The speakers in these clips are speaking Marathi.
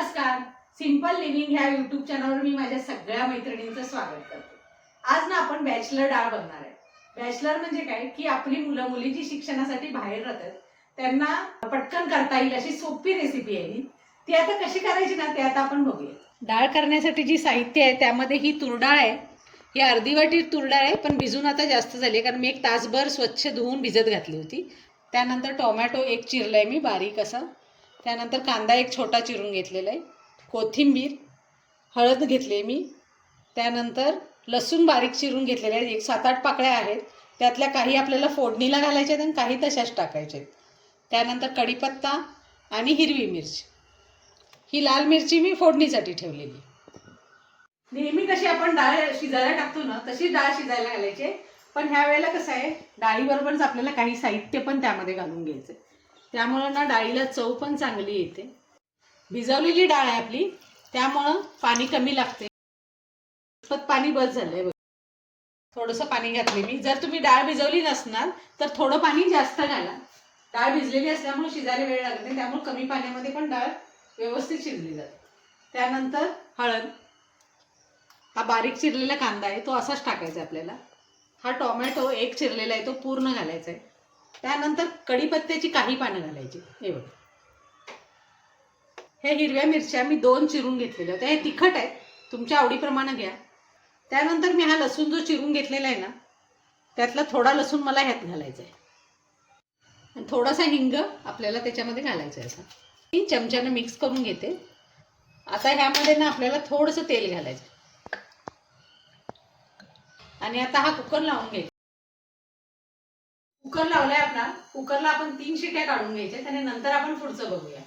नमस्कार. सिंपल लिव्हिंग ह्या युट्यूब चॅनलवर मी माझ्या सगळ्या मैत्रिणींचं स्वागत करते. आज ना आपण बॅचलर डाळ बनणार आहे. बॅचलर म्हणजे काय की आपली मुलं मुली जी शिक्षणासाठी बाहेर राहतात त्यांना पटकन करता येईल अशी सोपी रेसिपी आहे. ती आता कशी करायची ना ते आता आपण बघूया. डाळ करण्यासाठी जी साहित्य आहे त्यामध्ये ही तूर डाळ आहे. ही अर्धी वाटी तूर डाळ आहे, पण भिजून आता जास्त झाली कारण मी एक तासभर स्वच्छ धुवून भिजत घातली होती. त्यानंतर टोमॅटो एक चिरलाय मी बारीक असा. त्यानंतर कांदा एक छोटा चिरून घेतलेला आहे. कोथिंबीर, हळद घेतली मी. त्यानंतर लसूण बारीक चिरून घेतलेले आहे. एक 7-8 पाकळ्या आहेत. त्यातल्या काही आपल्याला फोडणीला घालायच्या आहेत आणि काही तशाच टाकायच्या आहेत. त्यानंतर कढीपत्ता आणि हिरवी मिरची. ही लाल मिरची मी फोडणीसाठी ठेवलेली. नेहमी कशी आपण डाळ शिजायला टाकतो ना तशी डाळ शिजायला घालायची. पण ह्या वेळेला कसं आहे, डाळीबरोबरच आपल्याला काही साहित्य पण त्यामध्ये घालून घ्यायचं. त्यामुळं ना डाळीला चव पण चांगली येते. भिजवलेली डाळ आहे आपली, त्यामुळं पाणी कमी लागते. पाणी बस झालंय. थोडंसं पाणी घातले मी. जर तुम्ही डाळ भिजवली नसणार तर थोडं पाणी जास्त घाला. डाळ भिजलेली असल्यामुळे शिजायला वेळ लागत नाही, त्यामुळे कमी पाण्यामध्ये पण डाळ व्यवस्थित शिजली जाते. त्यानंतर हळद, हा बारीक चिरलेला कांदा आहे तो असाच टाकायचा आपल्याला. हा टोमॅटो एक चिरलेला आहे तो पूर्ण घालायचा आहे. त्यानंतर कढीपत्त्याची काही पानं घालायची. हे बघ, हे हिरव्या मिरच्या मी 2 चिरून घेतलेल्या होत्या. हे तिखट आहेत, तुमच्या आवडीप्रमाणे घ्या. त्यानंतर मी हा लसूण जो चिरून घेतलेला आहे ना त्यातला थोडा लसूण मला ह्यात घालायचा आहे. आणि थोडासा हिंग आपल्याला त्याच्यामध्ये घालायचा आहे. असा मी चमच्यानं मिक्स करून घेते. आता ह्यामध्ये ना आपल्याला थोडंसं तेल घालायचं आणि आता हा कुकर लावून घ्यायचा. कुकर लावलाय आपला. कुकरला आपण 3 शिट्या काढून घ्यायच्या आणि नंतर आपण पुढचं बघूया.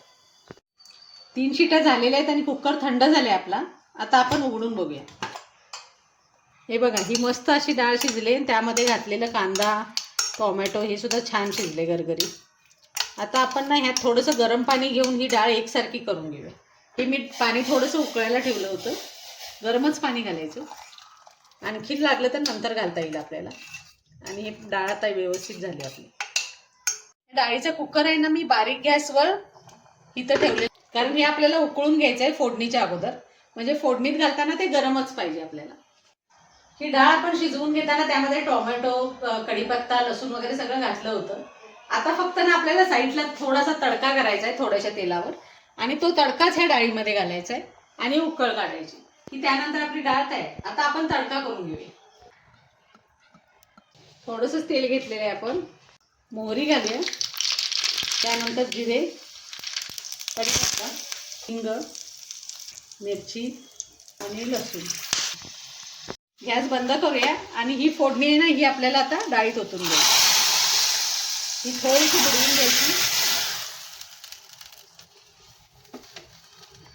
3 शिट्या झालेल्या आहेत आणि कुकर थंड झाले आपला. आता आपण उघडून बघूया. हे बघा, ही मस्त अशी डाळ शिजले. त्यामध्ये घातलेलं कांदा, टोमॅटो हे सुद्धा छान शिजले गरगरी. आता आपण ना ह्यात थोडंसं गरम पाणी घेऊन ही डाळ एकसारखी करून घेऊया. हे मी पाणी थोडंसं उकळायला ठेवलं होतं. गरमच पाणी घालायचं. आणखीन लागलं तर नंतर घालता येईल आपल्याला. आणि हे डाळ आता व्यवस्थित झाली आपली. डाळीचा कुकर आहे ना मी बारीक गॅसवर इथं ठेवले, कारण हे आपल्याला उकळून घ्यायचं आहे फोडणीच्या अगोदर. म्हणजे फोडणीत घालताना ते गरमच पाहिजे आपल्याला. ही डाळ आपण शिजवून घेताना त्यामध्ये टोमॅटो, कढीपत्ता, लसूण वगैरे सगळं घातलं होतं. आता फक्त ना आपल्याला साईडला थोडासा तडका करायचा आहे थोड्याशा तेलावर, आणि तो तडकाच ह्या डाळीमध्ये घालायचा आहे आणि उकळ काढायची की त्यानंतर आपली डाळ तयार. आता आपण तडका करून घेऊया. थोडंसं तेल घेतलेलं आहे आपण. मोहरी घालूया. त्यानंतर जिरे, कढीपत्ता, हिंग, मिरची आणि लसूण. गॅस बंद करूया आणि ही फोडणी आहे ना ही आपल्याला आता डाळीत ओतून घ्यायची. ही थोडीशी बुडवून घ्यायची.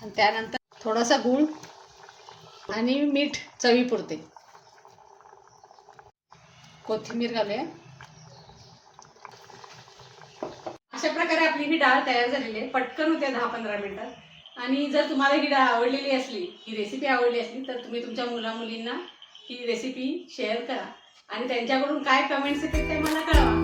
आणि त्यानंतर थोडासा गूळ आणि मीठ चवीपुरते. कोथिंबीर घालूया. अशा प्रकारे आपली ही डाळ तयार झालेली आहे. पटकन होत्या 10-15 मिनिटात. आणि जर तुम्हाला ही डाळ आवडलेली असली, ही रेसिपी आवडली असली तर तुम्ही तुमच्या मुला मुलींना ही रेसिपी शेअर करा आणि त्यांच्याकडून काय कमेंट्स येतात ते मला कळवा.